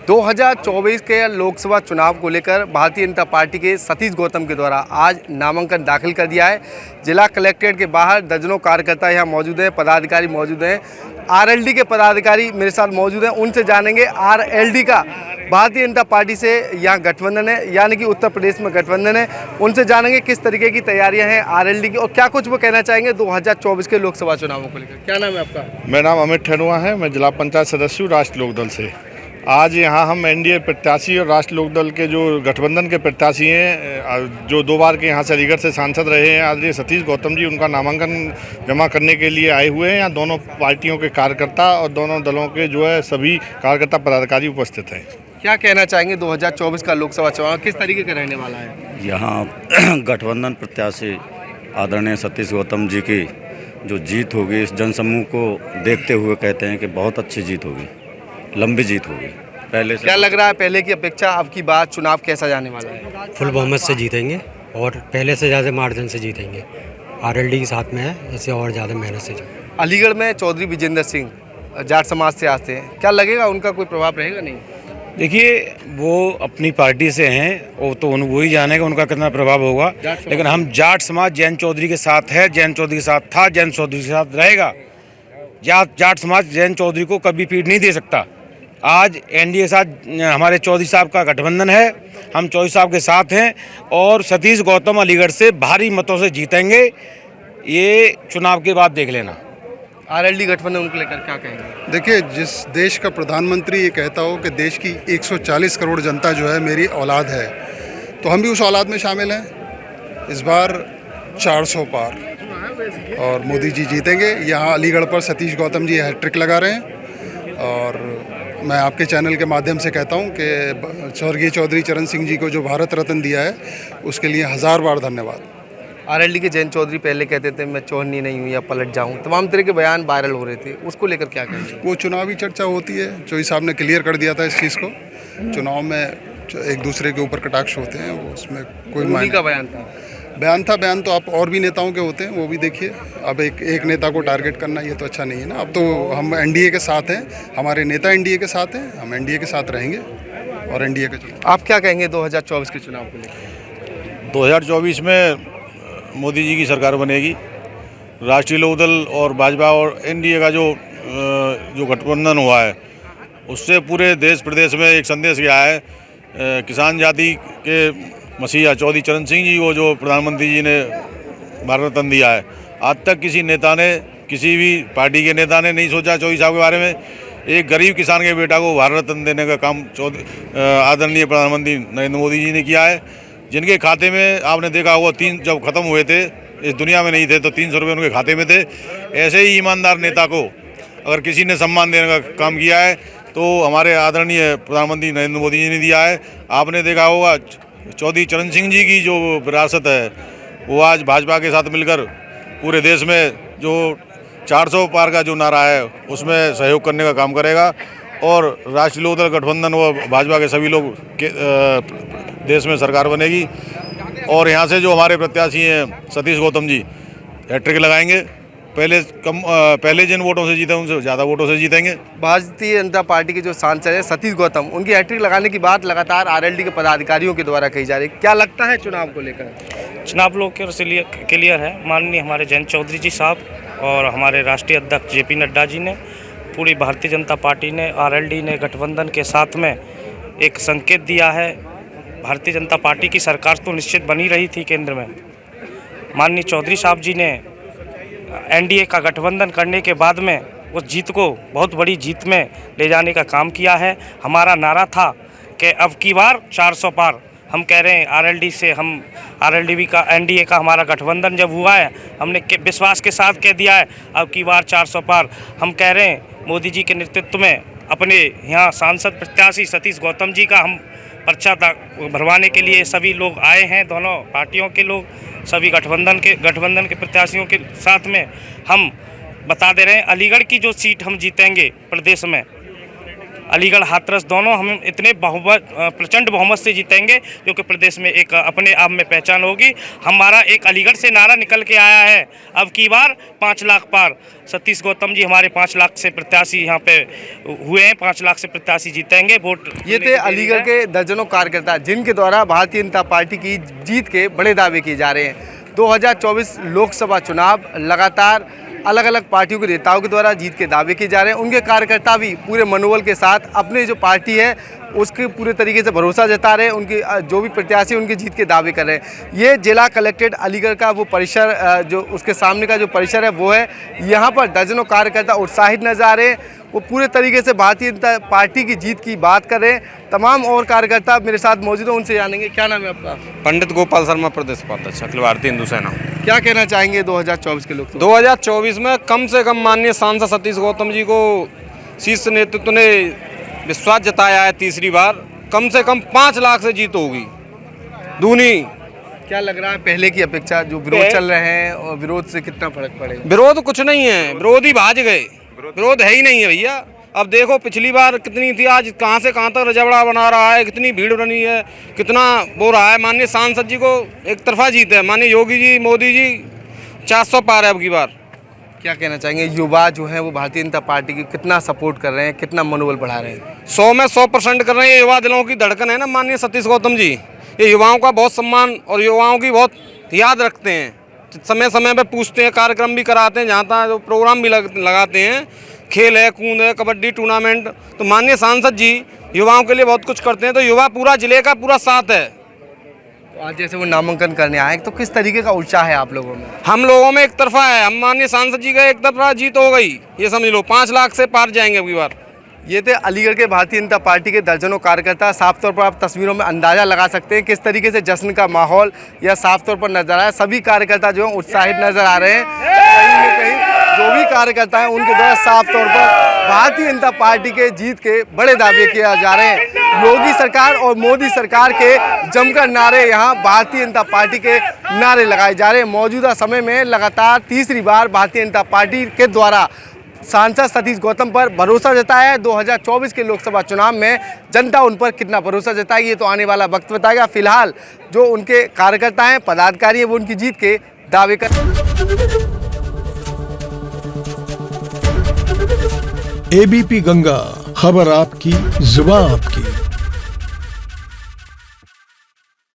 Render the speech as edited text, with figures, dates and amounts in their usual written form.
2024 के लोकसभा चुनाव को लेकर भारतीय जनता पार्टी के सतीश गौतम के द्वारा आज नामांकन दाखिल कर दिया है। जिला कलेक्ट्रेट के बाहर दर्जनों कार्यकर्ता यहाँ मौजूद हैं, पदाधिकारी मौजूद हैं। आरएलडी के पदाधिकारी मेरे साथ मौजूद हैं, उनसे जानेंगे आरएलडी का भारतीय जनता पार्टी से यहाँ गठबंधन है, यानी कि उत्तर प्रदेश में गठबंधन है। उनसे जानेंगे किस तरीके की तैयारियां हैं आरएलडी की और क्या कुछ वो कहना चाहेंगे 2024 के लोकसभा चुनावों को लेकर। क्या नाम है आपका? मेरा नाम अमित ठेनुआ है। मैं जिला पंचायत सदस्य हूँ राष्ट्र लोकदल से। आज यहाँ हम एनडीए प्रत्याशी और राष्ट्र लोकदल के जो गठबंधन के प्रत्याशी हैं, जो 2 बार के यहाँ से अलीगढ़ से सांसद रहे हैं आदरणीय सतीश गौतम जी, उनका नामांकन जमा करने के लिए आए हुए हैं। यहाँ दोनों पार्टियों के कार्यकर्ता और दोनों दलों के जो है सभी कार्यकर्ता पदाधिकारी उपस्थित हैं। क्या कहना चाहेंगे 2024 का लोकसभा चुनाव किस तरीके का रहने वाला है? यहाँ गठबंधन प्रत्याशी आदरणीय सतीश गौतम जी की जो जीत होगी, इस जनसमूह को देखते हुए कहते हैं कि बहुत अच्छी जीत होगी, लंबी जीत होगी। पहले से क्या लग रहा है पहले की अपेक्षा अब की बार चुनाव कैसा जाने वाला है? फुल बहुमत से जीतेंगे और पहले से ज़्यादा मार्जिन से जीतेंगे। आरएलडी के साथ में है, इसे और ज़्यादा मेहनत से जीतेंगे। अलीगढ़ में चौधरी विजेंद्र सिंह जाट समाज से आते हैं, क्या लगेगा उनका कोई प्रभाव रहेगा? नहीं, देखिए वो अपनी पार्टी से हैं, वो तो वही जानेगा उनका कितना प्रभाव होगा। लेकिन हम जाट समाज जैन चौधरी के साथ है, जैन चौधरी के साथ था, जैन चौधरी के साथ रहेगा। जाट समाज जैन चौधरी को कभी पीठ नहीं दे सकता। आज एनडीए के साथ हमारे चौधरी साहब का गठबंधन है, हम चौधरी साहब के साथ हैं और सतीश गौतम अलीगढ़ से भारी मतों से जीतेंगे। ये चुनाव के बाद देख लेना। आरएलडी गठबंधन उनको लेकर क्या कहेंगे? देखिए, जिस देश का प्रधानमंत्री ये कहता हो कि देश की 140 करोड़ जनता जो है मेरी औलाद है, तो हम भी उस औलाद में शामिल हैं। इस बार 400 पार और मोदी जी जीतेंगे। यहाँ अलीगढ़ पर सतीश गौतम जी हैट्रिक लगा रहे हैं और मैं आपके चैनल के माध्यम से कहता हूँ कि स्वर्गीय चौधरी चरण सिंह जी को जो भारत रत्न दिया है उसके लिए 1000 बार धन्यवाद। आरएलडी के जैन चौधरी पहले कहते थे मैं चौहनी नहीं हूँ या पलट जाऊँ, तमाम तरह के बयान वायरल हो रहे थे, उसको लेकर क्या कहेंगे? वो चुनावी चर्चा होती है। चौधरी साहब ने क्लियर कर दिया था इस चीज़ को। चुनाव में एक दूसरे के ऊपर कटाक्ष होते हैं, वो उसमें कोई उन्हीं का बयान था। बयान तो आप और भी नेताओं के होते हैं, वो भी देखिए। अब एक नेता को टारगेट करना ये तो अच्छा नहीं है ना। अब तो हम एनडीए के साथ हैं, हमारे नेता एनडीए के साथ हैं, हम एनडीए के साथ रहेंगे और एनडीए का चुनाव। आप क्या कहेंगे 2024 के चुनाव को लेकर? 2024 में मोदी जी की सरकार बनेगी। राष्ट्रीय लोकदल और भाजपा और एनडीए का जो गठबंधन हुआ है उससे पूरे देश प्रदेश में एक संदेश गया है। किसान जाति के मसीहा चौधरी चरण सिंह जी को जो प्रधानमंत्री जी ने भारत रत्न दिया है, आज तक किसी नेता ने, किसी भी पार्टी के नेता ने नहीं सोचा चौधरी साहब के बारे में। एक गरीब किसान के बेटा को भारत रत्न देने का काम आदरणीय प्रधानमंत्री नरेंद्र मोदी जी ने किया है, जिनके खाते में आपने देखा होगा जब ख़त्म हुए थे, इस दुनिया में नहीं थे, तो 300 रुपये उनके खाते में थे। ऐसे ही ईमानदार नेता को अगर किसी ने सम्मान देने का काम किया है तो हमारे आदरणीय प्रधानमंत्री नरेंद्र मोदी जी ने दिया है। आपने देखा होगा चौधरी चरण सिंह जी की जो विरासत है वो आज भाजपा के साथ मिलकर पूरे देश में जो 400 पार का जो नारा है उसमें सहयोग करने का काम करेगा और राष्ट्रीय लोकदल गठबंधन व भाजपा के सभी लोग देश में सरकार बनेगी। और यहाँ से जो हमारे प्रत्याशी हैं सतीश गौतम जी हैट्रिक लगाएंगे। पहले जिन वोटों से जीते उनसे ज़्यादा वोटों से जीतेंगे। भारतीय जनता पार्टी के जो सांसद हैं सतीश गौतम, उनकी हैट्रिक लगाने की बात लगातार आरएलडी के पदाधिकारियों के द्वारा कही जा रही है। क्या लगता है चुनाव को लेकर? चुनाव लोग क्लियर है। माननीय हमारे जैन चौधरी जी साहब और हमारे राष्ट्रीय अध्यक्ष जेपी नड्डा जी ने, पूरी भारतीय जनता पार्टी ने, आरएलडी ने गठबंधन के साथ में एक संकेत दिया है। भारतीय जनता पार्टी की सरकार तो निश्चित बनी रही थी केंद्र में। माननीय चौधरी साहब जी ने एनडीए का गठबंधन करने के बाद में उस जीत को बहुत बड़ी जीत में ले जाने का काम किया है। हमारा नारा था कि अब की बार 400 पार। हम कह रहे हैं आरएलडी से, हम आरएलडी का एनडीए का हमारा गठबंधन जब हुआ है, हमने विश्वास के साथ कह दिया है अब की बार 400 पार। हम कह रहे हैं मोदी जी के नेतृत्व में अपने यहाँ सांसद प्रत्याशी सतीश गौतम जी का हम पर्चा भरवाने के लिए सभी लोग आए हैं। दोनों पार्टियों के लोग, सभी गठबंधन के प्रत्याशियों के साथ में हम बता दे रहे हैं अलीगढ़ की जो सीट हम जीतेंगे प्रदेश में, अलीगढ़ हाथरस दोनों हम इतने बहुमत प्रचंड बहुमत से जीतेंगे जो कि प्रदेश में एक अपने आप में पहचान होगी। हमारा एक अलीगढ़ से नारा निकल के आया है, अब की बार 5 लाख पार। सतीश गौतम जी हमारे 5 लाख से प्रत्याशी यहाँ पे हुए हैं, 5 लाख से प्रत्याशी जीतेंगे वोट। ये थे अलीगढ़ के दर्जनों कार्यकर्ता जिनके द्वारा भारतीय जनता पार्टी की जीत के बड़े दावे किए जा रहे हैं। 2024 लोकसभा चुनाव लगातार अलग अलग पार्टियों के नेताओं के द्वारा जीत के दावे किए जा रहे हैं। उनके कार्यकर्ता भी पूरे मनोबल के साथ अपने जो पार्टी है उसके पूरे तरीके से भरोसा जता रहे हैं। उनके जो भी प्रत्याशी उनकी जीत के दावे कर रहे हैं। ये जिला कलेक्ट्रेट अलीगढ़ का वो परिसर जो उसके सामने का जो परिसर है वो है। यहाँ पर दर्जनों कार्यकर्ता उत्साहित नजर आ रहे हैं। वो पूरे तरीके से भारतीय जनता पार्टी की जीत की बात कर रहे हैं। तमाम और कार्यकर्ता मेरे साथ मौजूद हैं, उनसे जानेंगे। क्या नाम है आपका? पंडित गोपाल शर्मा, प्रदेश उपाध्यक्ष अखिल भारतीय हिंदू सेना। क्या कहना चाहेंगे 2024 के लोग? 2024 में कम से कम माननीय सांसद सतीश गौतम जी को शीर्ष नेतृत्व ने विश्वास जताया है। तीसरी बार कम से कम 5 लाख से जीत होगी, दूनी। क्या लग रहा है पहले की अपेक्षा जो विरोध चल रहे हैं और विरोध से कितना फर्क पड़ेगा? विरोध कुछ नहीं है, विरोध ही भाज गए, विरोध है ही नहीं है भैया। अब देखो पिछली बार कितनी थी, आज कहाँ से कहाँ तक रजवाड़ा बना रहा है, कितनी भीड़ बनी है, कितना वो रहा है। माननीय सांसद जी को एक तरफा जीत है, माननीय योगी जी, मोदी जी 400 पार है अब की बार। क्या कहना चाहेंगे? युवा जो है वो भारतीय जनता पार्टी की कितना सपोर्ट कर रहे हैं, कितना मनोबल बढ़ा रहे हैं? 100 में 100% कर रहे हैं। ये युवा दिलों की धड़कन है ना माननीय सतीश गौतम जी। ये युवाओं का बहुत सम्मान और युवाओं की बहुत याद रखते हैं, समय समय पे पूछते हैं, कार्यक्रम भी कराते हैं, जहाँ तहाँ जो प्रोग्राम भी लगाते हैं, खेल है, कूद है, कबड्डी टूर्नामेंट। तो माननीय सांसद जी युवाओं के लिए बहुत कुछ करते हैं। तो युवा पूरा जिले का पूरा साथ है। तो आज जैसे वो नामांकन करने आए तो किस तरीके का उत्साह है आप लोगों में? हम लोगों में एक तरफा है। हम माननीय सांसद जी का एक तरफा जीत हो गई, ये समझ लो 5 लाख से पार जाएंगे अब की बार। ये थे अलीगढ़ के भारतीय जनता पार्टी के दर्जनों कार्यकर्ता। साफ तौर पर आप तस्वीरों में अंदाज़ा लगा सकते हैं किस तरीके से जश्न का माहौल या साफ तौर पर नजर आया। सभी कार्यकर्ता जो हैं उत्साहित नजर आ रहे हैं। कहीं न कहीं जो भी कार्यकर्ता हैं उनके द्वारा साफ तौर पर भारतीय जनता पार्टी के जीत के बड़े दावे किए जा रहे हैं। योगी सरकार और मोदी सरकार के जमकर नारे यहाँ भारतीय जनता पार्टी के नारे लगाए जा रहे हैं। मौजूदा समय में लगातार तीसरी बार भारतीय जनता पार्टी के द्वारा सांसद सतीश गौतम पर भरोसा जताया है। 2024 के लोकसभा चुनाव में जनता उन पर कितना भरोसा जताएगी ये तो आने वाला वक्त बताएगा। फिलहाल जो उनके कार्यकर्ता हैं, पदाधिकारी हैं, वो उनकी जीत के दावे कर। एबीपी गंगा, खबर आपकी, जुबान आपकी।